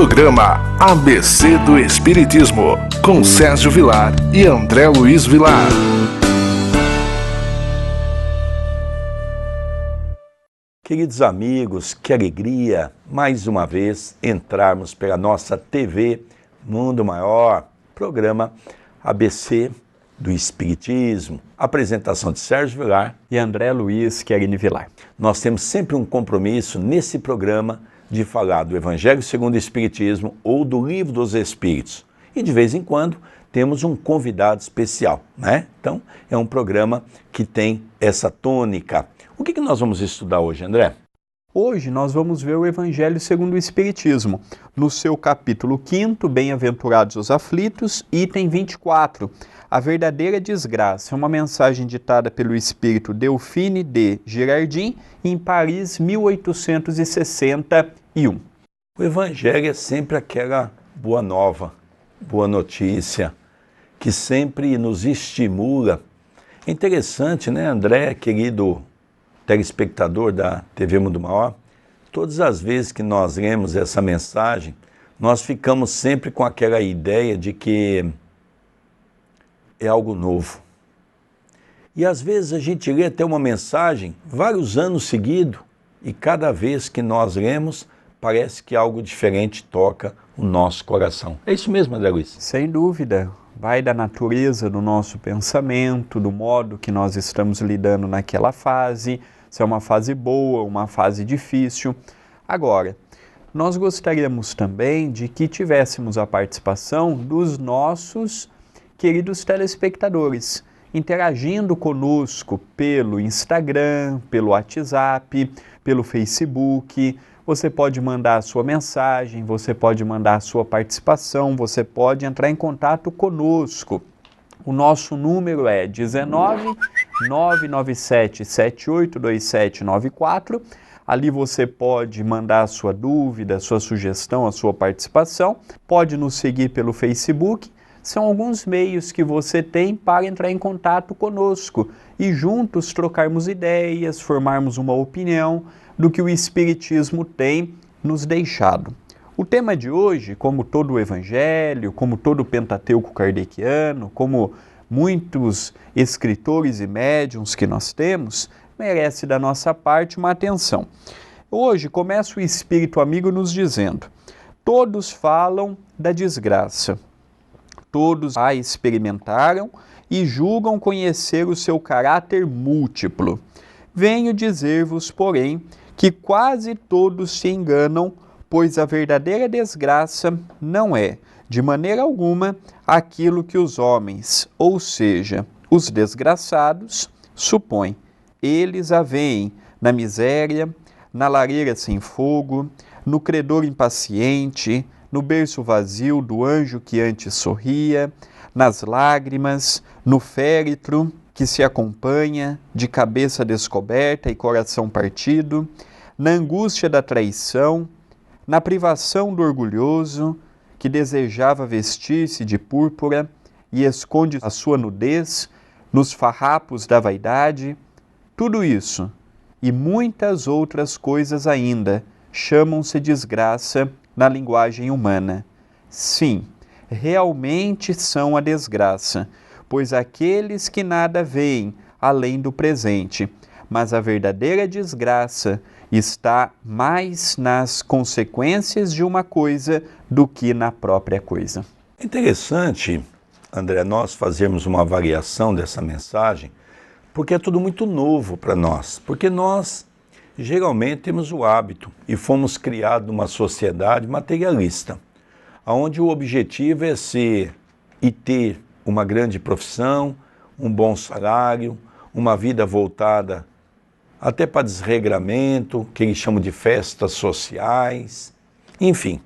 Programa ABC do Espiritismo, com Sérgio Vilar e André Luiz Vilar. Queridos amigos, que alegria, mais uma vez, entrarmos pela nossa TV Mundo Maior, programa ABC do Espiritismo. Apresentação de Sérgio Vilar e André Luiz Querini Vilar. Nós temos sempre um compromisso nesse programa de falar do Evangelho segundo o Espiritismo ou do Livro dos Espíritos. E de vez em quando temos um convidado especial, né? Então é um programa que tem essa tônica. O que nós vamos estudar hoje, André? Hoje nós vamos ver o Evangelho segundo o Espiritismo, no seu capítulo 5º, Bem-aventurados os aflitos, item 24, a verdadeira desgraça, uma mensagem ditada pelo espírito Delphine de Girardin, em Paris, 1861. O Evangelho é sempre aquela boa nova, boa notícia, que sempre nos estimula. É interessante, né, André, querido telespectador da TV Mundo Maior, todas as vezes que nós lemos essa mensagem, nós ficamos sempre com aquela ideia de que é algo novo. E às vezes a gente lê até uma mensagem vários anos seguidos e cada vez que nós lemos, parece que algo diferente toca o nosso coração. É isso mesmo, André Luiz? Sem dúvida. Vai da natureza do nosso pensamento, do modo que nós estamos lidando naquela fase, se é uma fase boa, uma fase difícil. Agora, nós gostaríamos também de que tivéssemos a participação dos nossos queridos telespectadores, interagindo conosco pelo Instagram, pelo WhatsApp, pelo Facebook. Você pode mandar a sua mensagem, você pode mandar a sua participação, você pode entrar em contato conosco. O nosso número é 19 997 782794. Ali você pode mandar a sua dúvida, a sua sugestão, a sua participação. Pode nos seguir pelo Facebook. São alguns meios que você tem para entrar em contato conosco e juntos trocarmos ideias, formarmos uma opinião do que o Espiritismo tem nos deixado. O tema de hoje, como todo o Evangelho, como todo o Pentateuco kardeciano, como muitos escritores e médiuns que nós temos, merece da nossa parte uma atenção. Hoje começa o Espírito Amigo nos dizendo: todos falam da desgraça, todos a experimentaram e julgam conhecer o seu caráter múltiplo. Venho dizer-vos, porém, que quase todos se enganam, pois a verdadeira desgraça não é, de maneira alguma, aquilo que os homens, ou seja, os desgraçados, supõem. Eles a veem na miséria, na lareira sem fogo, no credor impaciente, no berço vazio do anjo que antes sorria, nas lágrimas, no féretro que se acompanha, de cabeça descoberta e coração partido, na angústia da traição, na privação do orgulhoso, que desejava vestir-se de púrpura e esconde a sua nudez, nos farrapos da vaidade. Tudo isso e muitas outras coisas ainda chamam-se desgraça na linguagem humana. Sim, realmente são a desgraça, pois aqueles que nada veem além do presente, mas a verdadeira desgraça está mais nas consequências de uma coisa do que na própria coisa. É interessante, André, nós fazermos uma avaliação dessa mensagem, porque é tudo muito novo para nós, porque nós geralmente temos o hábito e fomos criados numa sociedade materialista, onde o objetivo é ser e ter uma grande profissão, um bom salário, uma vida voltada até para desregramento, que eles chamam de festas sociais, enfim.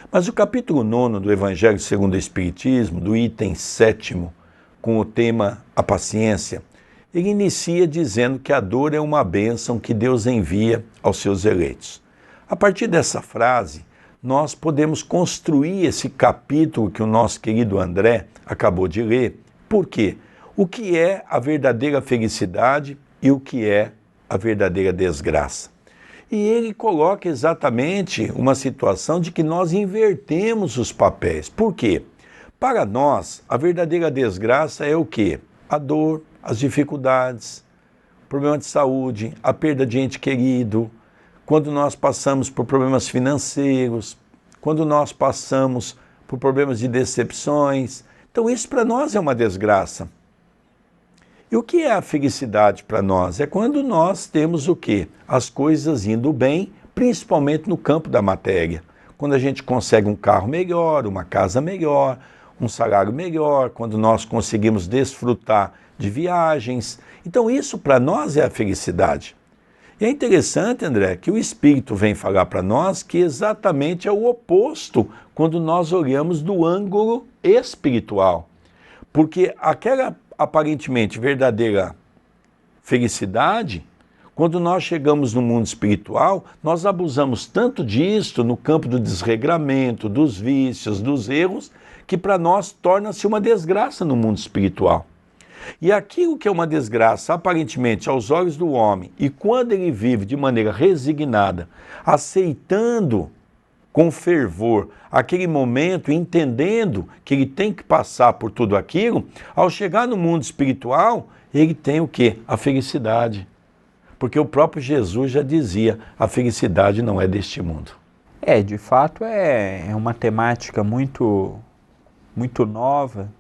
Mas o capítulo 9 do Evangelho segundo o Espiritismo, do item 7º, com o tema A Paciência, ele inicia dizendo que a dor é uma bênção que Deus envia aos seus eleitos. A partir dessa frase, nós podemos construir esse capítulo que o nosso querido André acabou de ler. Por quê? O que é a verdadeira felicidade e o que é a verdadeira desgraça? E ele coloca exatamente uma situação de que nós invertemos os papéis. Por quê? Para nós, a verdadeira desgraça é o quê? A dor, as dificuldades, problema de saúde, a perda de ente querido, quando nós passamos por problemas financeiros, quando nós passamos por problemas de decepções. Então isso para nós é uma desgraça. E o que é a felicidade para nós? É quando nós temos o quê? As coisas indo bem, principalmente no campo da matéria. Quando a gente consegue um carro melhor, uma casa melhor, um salário melhor, quando nós conseguimos desfrutar de viagens. Então isso para nós é a felicidade. E é interessante, André, que o Espírito vem falar para nós que exatamente é o oposto quando nós olhamos do ângulo espiritual. Porque aquela aparentemente verdadeira felicidade, quando nós chegamos no mundo espiritual, nós abusamos tanto disto no campo do desregramento, dos vícios, dos erros, que para nós torna-se uma desgraça no mundo espiritual. E aquilo que é uma desgraça, aparentemente, aos olhos do homem, e quando ele vive de maneira resignada, aceitando com fervor aquele momento, entendendo que ele tem que passar por tudo aquilo, ao chegar no mundo espiritual, ele tem o quê? A felicidade. Porque o próprio Jesus já dizia, a felicidade não é deste mundo. De fato é uma temática muito nova,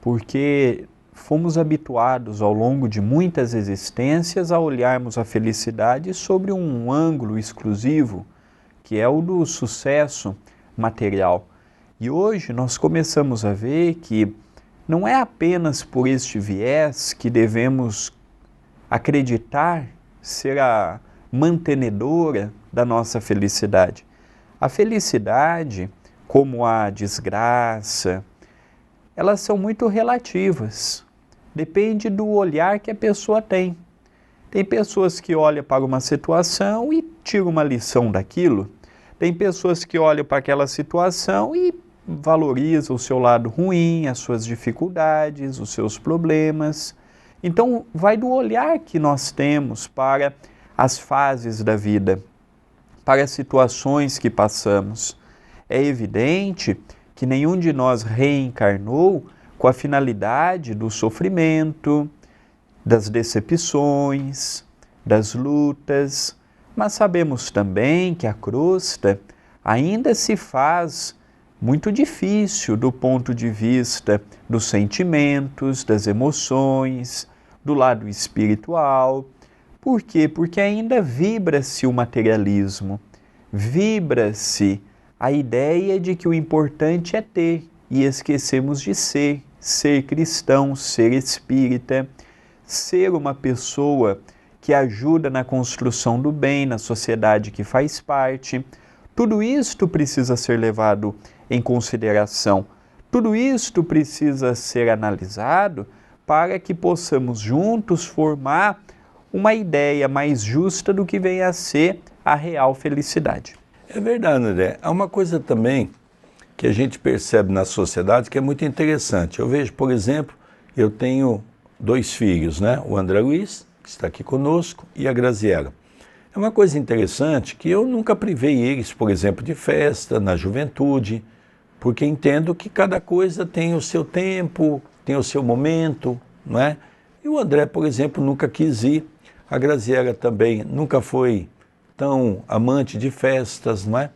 porque fomos habituados ao longo de muitas existências a olharmos a felicidade sobre um ângulo exclusivo, que é o do sucesso material. E hoje nós começamos a ver que não é apenas por este viés que devemos acreditar ser a mantenedora da nossa felicidade. A felicidade, como a desgraça, elas são muito relativas. Depende do olhar que a pessoa tem. Tem pessoas que olham para uma situação e tiram uma lição daquilo. Tem pessoas que olham para aquela situação e valorizam o seu lado ruim, as suas dificuldades, os seus problemas. Então, vai do olhar que nós temos para as fases da vida, para as situações que passamos. É evidente que nenhum de nós reencarnou com a finalidade do sofrimento, das decepções, das lutas, mas sabemos também que a crosta ainda se faz muito difícil do ponto de vista dos sentimentos, das emoções, do lado espiritual. Por quê? Porque ainda vibra-se o materialismo, vibra-se a ideia de que o importante é ter e esquecemos de ser cristão, ser espírita, ser uma pessoa que ajuda na construção do bem, na sociedade que faz parte. Tudo isto precisa ser levado em consideração. Tudo isto precisa ser analisado para que possamos juntos formar uma ideia mais justa do que vem a ser a real felicidade. É verdade, André. Há uma coisa também que a gente percebe na sociedade que é muito interessante. Eu vejo, por exemplo, eu tenho 2 filhos, né? O André Luiz, que está aqui conosco, e a Graziela. É uma coisa interessante que eu nunca privei eles, por exemplo, de festa, na juventude, porque entendo que cada coisa tem o seu tempo, tem o seu momento, não é? E o André, por exemplo, nunca quis ir. A Graziela também nunca foi tão amante de festas, não é?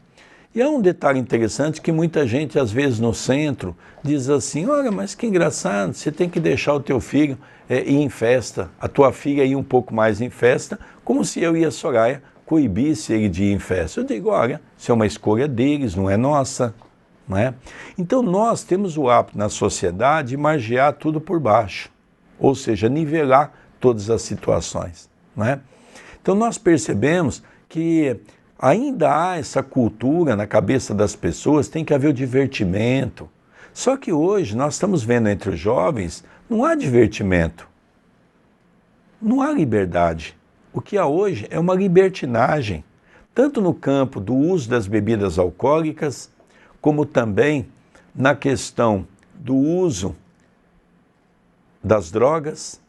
E há um detalhe interessante que muita gente, às vezes no centro, diz assim, olha, mas que engraçado, você tem que deixar o teu filho ir em festa, a tua filha ir um pouco mais em festa, como se eu e a Soraya coibisse ele de ir em festa. Eu digo, olha, isso é uma escolha deles, não é nossa, não é? Então nós temos o hábito na sociedade de margear tudo por baixo, ou seja, nivelar todas as situações, não é? Então nós percebemos que ainda há essa cultura na cabeça das pessoas, tem que haver o divertimento. Só que hoje nós estamos vendo entre os jovens, não há divertimento, não há liberdade. O que há hoje é uma libertinagem, tanto no campo do uso das bebidas alcoólicas, como também na questão do uso das drogas,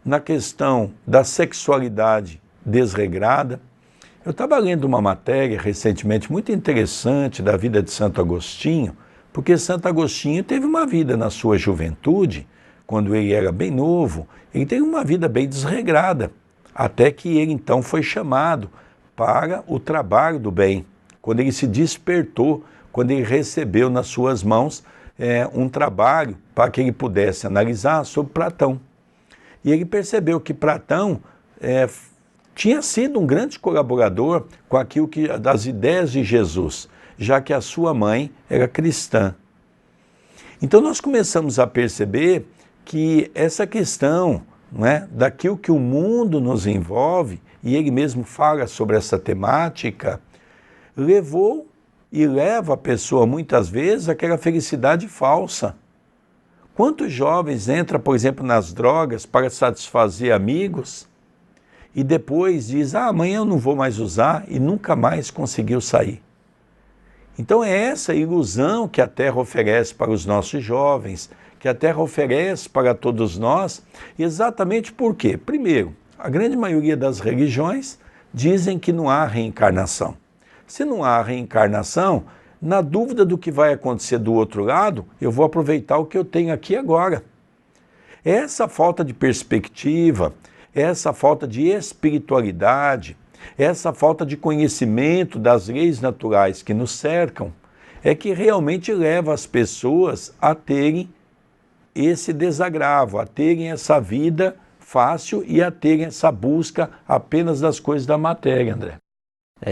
na questão da sexualidade desregrada. Eu estava lendo uma matéria recentemente muito interessante da vida de Santo Agostinho, porque Santo Agostinho teve uma vida na sua juventude, quando ele era bem novo, ele teve uma vida bem desregrada, até que ele então foi chamado para o trabalho do bem, quando ele se despertou, quando ele recebeu nas suas mãos um trabalho para que ele pudesse analisar sobre Platão. E ele percebeu que Platão tinha sido um grande colaborador com aquilo das ideias de Jesus, já que a sua mãe era cristã. Então nós começamos a perceber que essa questão, não é, daquilo que o mundo nos envolve, e ele mesmo fala sobre essa temática, levou e leva a pessoa muitas vezes àquela felicidade falsa. Quantos jovens entram, por exemplo, nas drogas para satisfazer amigos e depois diz, amanhã eu não vou mais usar e nunca mais conseguiu sair. Então é essa ilusão que a Terra oferece para os nossos jovens, que a Terra oferece para todos nós, exatamente por quê? Primeiro, a grande maioria das religiões dizem que não há reencarnação. Se não há reencarnação, na dúvida do que vai acontecer do outro lado, eu vou aproveitar o que eu tenho aqui agora. Essa falta de perspectiva, essa falta de espiritualidade, essa falta de conhecimento das leis naturais que nos cercam, é que realmente leva as pessoas a terem esse desagravo, a terem essa vida fácil e a terem essa busca apenas das coisas da matéria, André.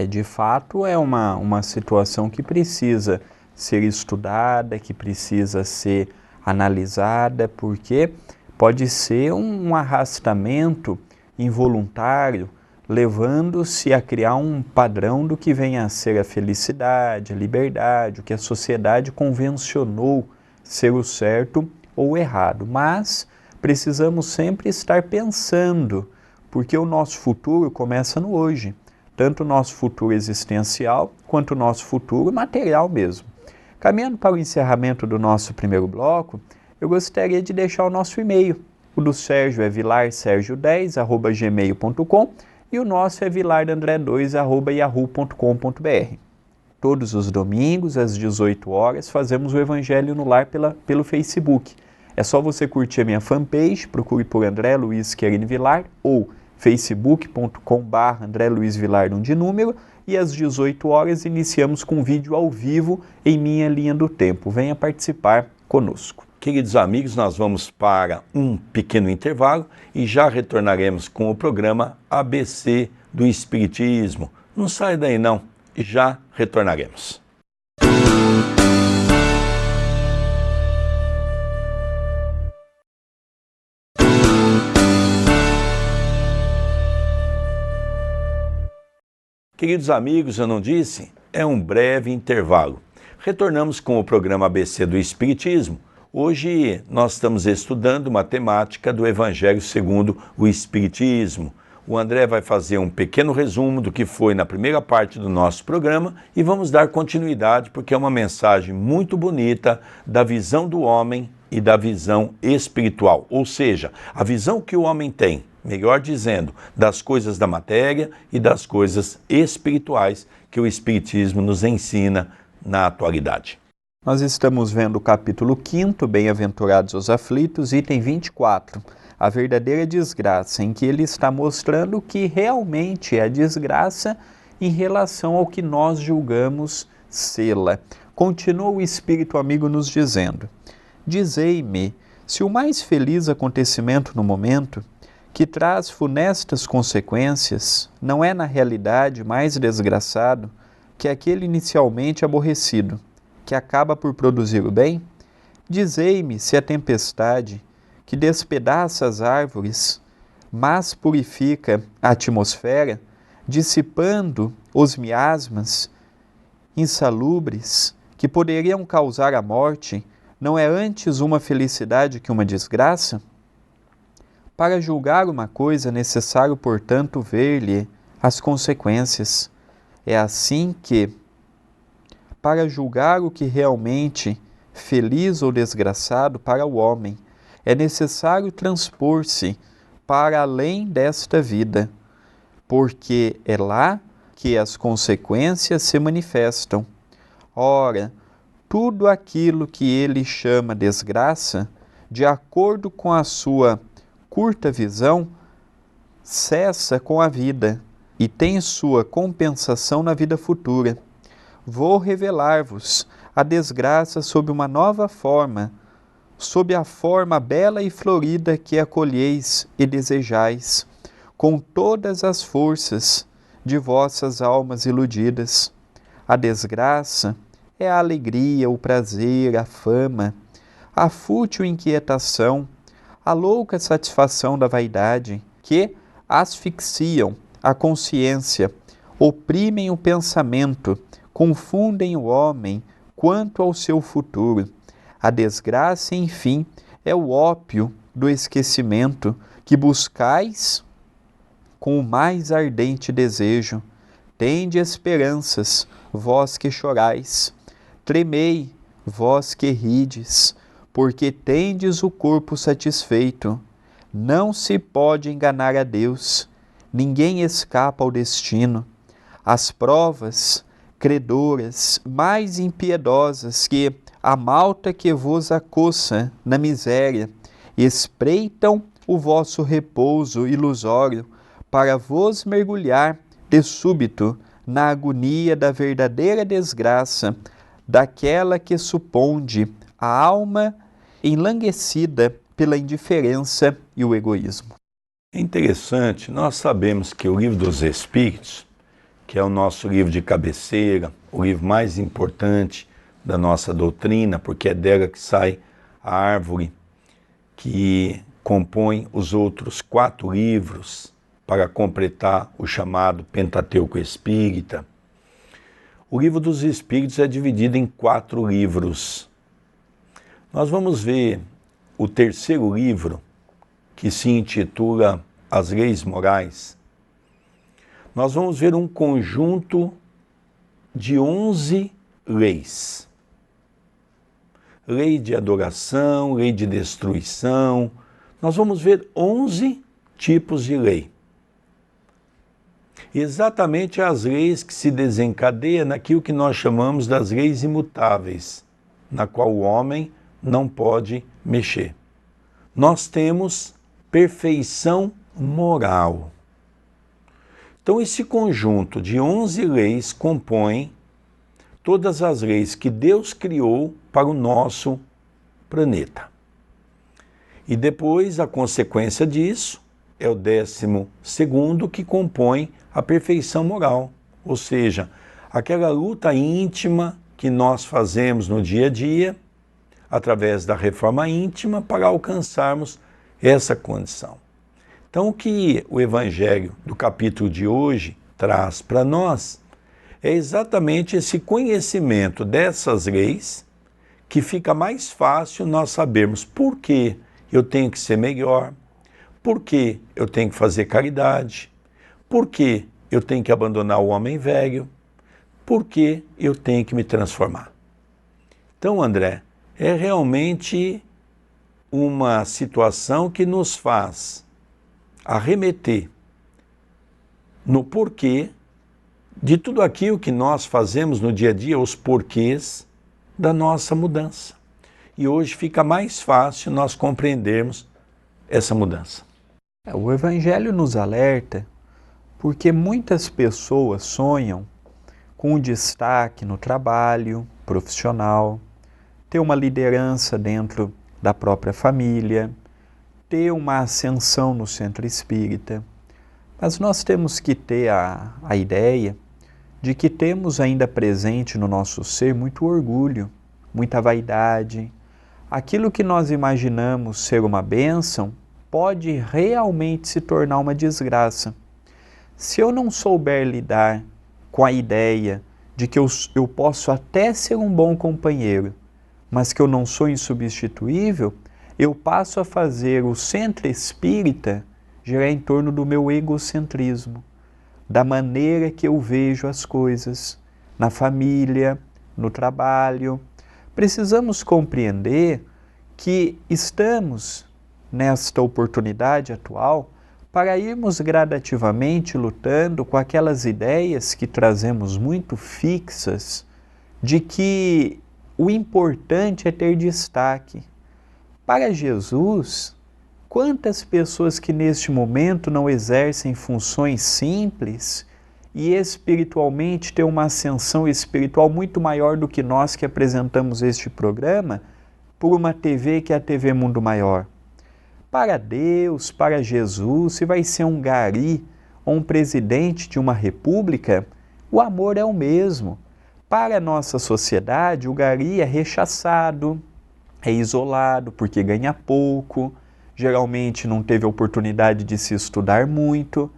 De fato, é uma situação que precisa ser estudada, que precisa ser analisada, porque pode ser um arrastamento involuntário, levando-se a criar um padrão do que vem a ser a felicidade, a liberdade, o que a sociedade convencionou ser o certo ou o errado. Mas precisamos sempre estar pensando, porque o nosso futuro começa no hoje. Tanto o nosso futuro existencial, quanto o nosso futuro material mesmo. Caminhando para o encerramento do nosso primeiro bloco, eu gostaria de deixar o nosso e-mail. O do Sérgio é vilarsergio10@gmail.com e o nosso é vilardandré2@yahoo.com.br. Todos os domingos, às 18 horas, fazemos o Evangelho no Lar pelo Facebook. É só você curtir a minha fanpage, procure por André Luiz Querini Vilar ou facebook.com/André Luiz Vilar de número, e às 18 horas iniciamos com um vídeo ao vivo em minha linha do tempo. Venha participar conosco. Queridos amigos, nós vamos para um pequeno intervalo e já retornaremos com o programa ABC do Espiritismo. Não sai daí não, já retornaremos. Queridos amigos, eu não disse? É um breve intervalo. Retornamos com o programa ABC do Espiritismo. Hoje nós estamos estudando uma temática do Evangelho segundo o Espiritismo. O André vai fazer um pequeno resumo do que foi na primeira parte do nosso programa e vamos dar continuidade porque é uma mensagem muito bonita da visão do homem e da visão espiritual. Ou seja, a visão que o homem tem, melhor dizendo, das coisas da matéria e das coisas espirituais que o Espiritismo nos ensina na atualidade. Nós estamos vendo o capítulo 5º, Bem-aventurados os aflitos, item 24, a verdadeira desgraça, em que ele está mostrando que realmente é a desgraça em relação ao que nós julgamos sê-la. Continua o Espírito amigo nos dizendo: dizei-me, se o mais feliz acontecimento no momento, que traz funestas consequências, não é na realidade mais desgraçado que aquele inicialmente aborrecido, que acaba por produzir o bem? Dizei-me se a tempestade, que despedaça as árvores, mas purifica a atmosfera, dissipando os miasmas insalubres que poderiam causar a morte, não é antes uma felicidade que uma desgraça? Para julgar uma coisa é necessário, portanto, ver-lhe as consequências. É assim que, para julgar o que realmente feliz ou desgraçado para o homem, é necessário transpor-se para além desta vida, porque é lá que as consequências se manifestam. Ora, tudo aquilo que ele chama desgraça, de acordo com a sua curta visão, cessa com a vida e tem sua compensação na vida futura. Vou revelar-vos a desgraça sob uma nova forma, sob a forma bela e florida que acolheis e desejais, com todas as forças de vossas almas iludidas. A desgraça é a alegria, o prazer, a fama, a fútil inquietação, a louca satisfação da vaidade, que asfixiam a consciência, oprimem o pensamento, confundem o homem quanto ao seu futuro. A desgraça, enfim, é o ópio do esquecimento que buscais com o mais ardente desejo. Tende esperanças, vós que chorais. Tremei, vós que rides, porque tendes o corpo satisfeito. Não se pode enganar a Deus, ninguém escapa ao destino. As provas credoras, mais impiedosas que a malta que vos acossa na miséria, espreitam o vosso repouso ilusório para vos mergulhar de súbito na agonia da verdadeira desgraça, daquela que suponde a alma enlanguecida pela indiferença e o egoísmo. É interessante, nós sabemos que o Livro dos Espíritos, que é o nosso livro de cabeceira, o livro mais importante da nossa doutrina, porque é dela que sai a árvore que compõe os outros 4 livros para completar o chamado Pentateuco Espírita. O Livro dos Espíritos é dividido em 4 livros. Nós vamos ver o terceiro livro, que se intitula As Leis Morais. Nós vamos ver um conjunto de 11 leis. Lei de adoração, lei de destruição. Nós vamos ver 11 tipos de lei. Exatamente as leis que se desencadeiam naquilo que nós chamamos das leis imutáveis, na qual o homem não pode mexer. Nós temos perfeição moral. Então, esse conjunto de 11 leis compõe todas as leis que Deus criou para o nosso planeta. E depois, a consequência disso é o 12º, que compõe a perfeição moral, ou seja, aquela luta íntima que nós fazemos no dia a dia, através da reforma íntima, para alcançarmos essa condição. Então, o que o Evangelho do capítulo de hoje traz para nós é exatamente esse conhecimento dessas leis, que fica mais fácil nós sabermos por que eu tenho que ser melhor, por que eu tenho que fazer caridade, por que eu tenho que abandonar o homem velho, por que eu tenho que me transformar. Então, André, é realmente uma situação que nos faz arremeter no porquê de tudo aquilo que nós fazemos no dia a dia, os porquês da nossa mudança. E hoje fica mais fácil nós compreendermos essa mudança. O Evangelho nos alerta porque muitas pessoas sonham com um destaque no trabalho profissional, ter uma liderança dentro da própria família, ter uma ascensão no centro espírita. Mas nós temos que ter a ideia de que temos ainda presente no nosso ser muito orgulho, muita vaidade. Aquilo que nós imaginamos ser uma bênção pode realmente se tornar uma desgraça. Se eu não souber lidar com a ideia de que eu posso até ser um bom companheiro, mas que eu não sou insubstituível, eu passo a fazer o centro espírita girar em torno do meu egocentrismo, da maneira que eu vejo as coisas, na família, no trabalho. Precisamos compreender que estamos, nesta oportunidade atual, para irmos gradativamente lutando com aquelas ideias que trazemos muito fixas de que o importante é ter destaque. Para Jesus, quantas pessoas que neste momento não exercem funções simples e espiritualmente têm uma ascensão espiritual muito maior do que nós que apresentamos este programa por uma TV que é a TV Mundo Maior. Para Deus, para Jesus, se vai ser um gari ou um presidente de uma república, o amor é o mesmo. Para a nossa sociedade, o gari é rechaçado, é isolado porque ganha pouco, geralmente não teve oportunidade de se estudar muito,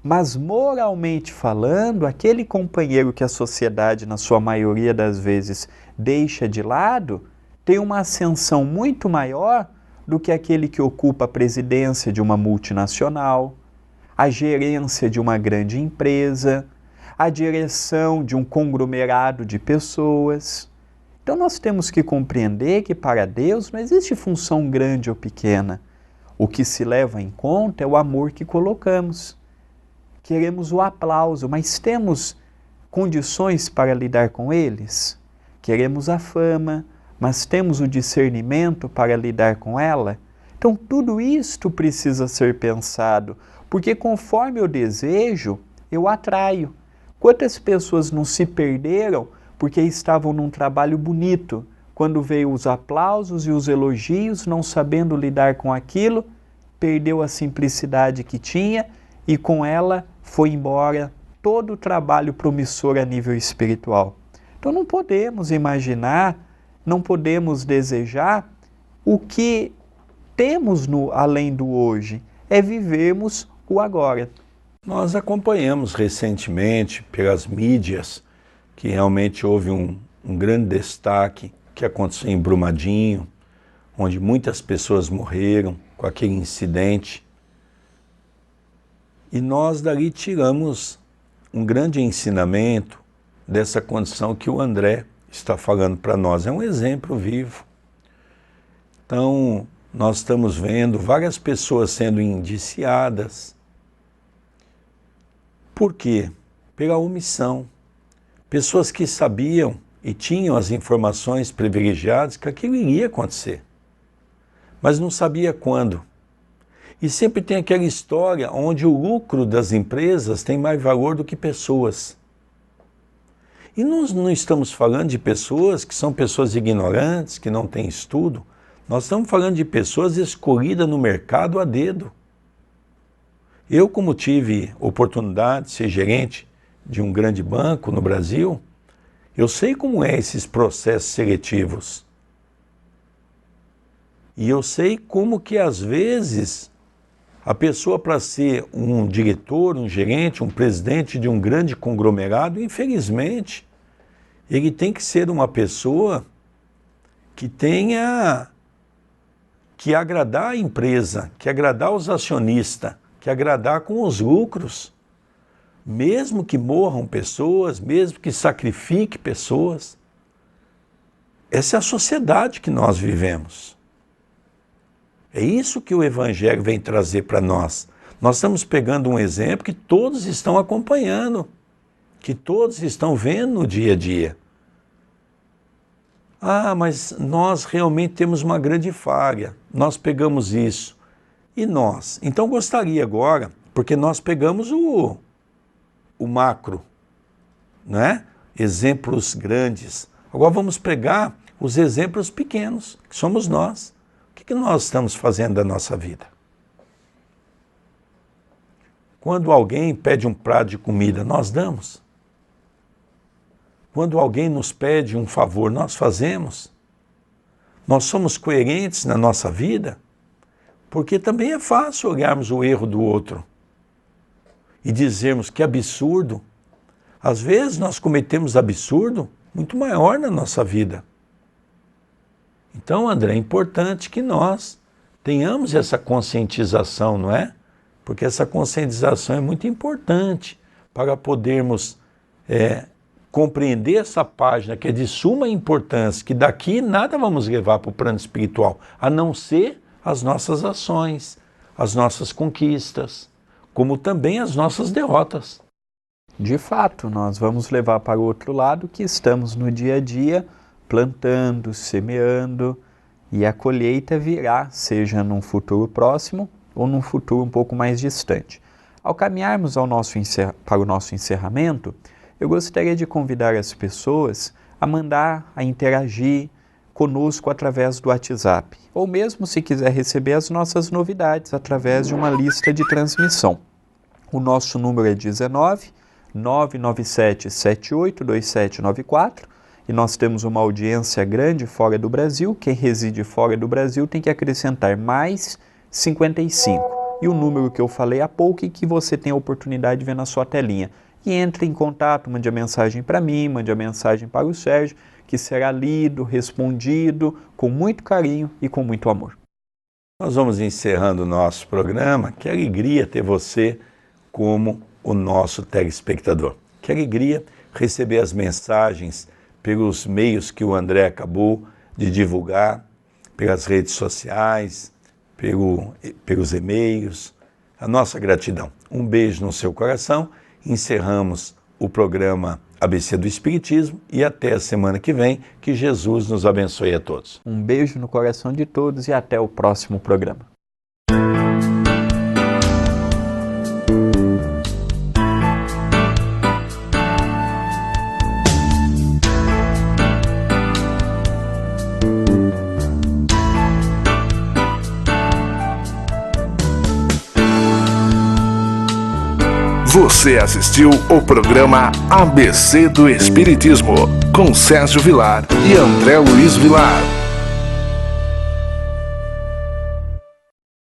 mas moralmente falando, aquele companheiro que a sociedade, na sua maioria das vezes, deixa de lado, tem uma ascensão muito maior do que aquele que ocupa a presidência de uma multinacional, a gerência de uma grande empresa, a direção de um conglomerado de pessoas. Então nós temos que compreender que para Deus não existe função grande ou pequena. O que se leva em conta é o amor que colocamos. Queremos o aplauso, mas temos condições para lidar com eles? Queremos a fama, mas temos o discernimento para lidar com ela? Então tudo isto precisa ser pensado, porque conforme eu desejo, eu atraio. Quantas pessoas não se perderam porque estavam num trabalho bonito, quando veio os aplausos e os elogios, não sabendo lidar com aquilo, perdeu a simplicidade que tinha e com ela foi embora todo o trabalho promissor a nível espiritual. Então não podemos imaginar, não podemos desejar o que temos no além do hoje, é vivermos o agora. Nós acompanhamos recentemente pelas mídias que realmente houve um grande destaque que aconteceu em Brumadinho, onde muitas pessoas morreram com aquele incidente. E nós dali tiramos um grande ensinamento dessa condição que o André está falando para nós. É um exemplo vivo. Então, nós estamos vendo várias pessoas sendo indiciadas. Por quê? Pela omissão. Pessoas que sabiam e tinham as informações privilegiadas que aquilo iria acontecer, mas não sabia quando. E sempre tem aquela história onde o lucro das empresas tem mais valor do que pessoas. E nós não estamos falando de pessoas que são pessoas ignorantes, que não têm estudo. Nós estamos falando de pessoas escolhidas no mercado a dedo. Eu, como tive oportunidade de ser gerente de um grande banco no Brasil, eu sei como é esses processos seletivos. E eu sei como que, às vezes, a pessoa, para ser um diretor, um gerente, um presidente de um grande conglomerado, infelizmente, ele tem que ser uma pessoa que tenha que agradar a empresa, que agradar os acionistas, que agradar com os lucros. Mesmo que morram pessoas, mesmo que sacrifique pessoas. Essa é a sociedade que nós vivemos. É isso que o Evangelho vem trazer para nós. Nós estamos pegando um exemplo que todos estão acompanhando, que todos estão vendo no dia a dia. Ah, mas nós realmente temos uma grande falha. Nós pegamos isso. E nós? Então gostaria agora, porque nós pegamos o macro, né? Exemplos grandes. Agora vamos pegar os exemplos pequenos, que somos nós. O que nós estamos fazendo da nossa vida? Quando alguém pede um prato de comida, nós damos. Quando alguém nos pede um favor, nós fazemos. Nós somos coerentes na nossa vida, porque também é fácil olharmos o erro do outro e dizermos que absurdo. Às vezes nós cometemos absurdo muito maior na nossa vida. Então, André, é importante que nós tenhamos essa conscientização, não é? Porque essa conscientização é muito importante para podermos compreender essa página que é de suma importância, que daqui nada vamos levar para o plano espiritual, a não ser as nossas ações, as nossas conquistas, como também as nossas derrotas. De fato, nós vamos levar para o outro lado que estamos no dia a dia plantando, semeando, e a colheita virá, seja num futuro próximo ou num futuro um pouco mais distante. Ao caminharmos para o nosso encerramento, eu gostaria de convidar as pessoas a mandar, a interagir conosco através do WhatsApp, ou mesmo se quiser receber as nossas novidades através de uma lista de transmissão. O nosso número é 19 997 782794 e nós temos uma audiência grande fora do Brasil. Quem reside fora do Brasil tem que acrescentar mais 55 e o número que eu falei há pouco e que você tem a oportunidade de ver na sua telinha. E entre em contato, mande a mensagem para mim, mande a mensagem para o Sérgio, que será lido, respondido com muito carinho e com muito amor. Nós vamos encerrando o nosso programa. Que alegria ter você como o nosso telespectador. Que alegria receber as mensagens pelos meios que o André acabou de divulgar, pelas redes sociais, pelos e-mails. A nossa gratidão. Um beijo no seu coração. Encerramos o programa ABC do Espiritismo e até a semana que vem. Que Jesus nos abençoe a todos. Um beijo no coração de todos e até o próximo programa. Você assistiu o programa ABC do Espiritismo, com Sérgio Vilar e André Luiz Vilar.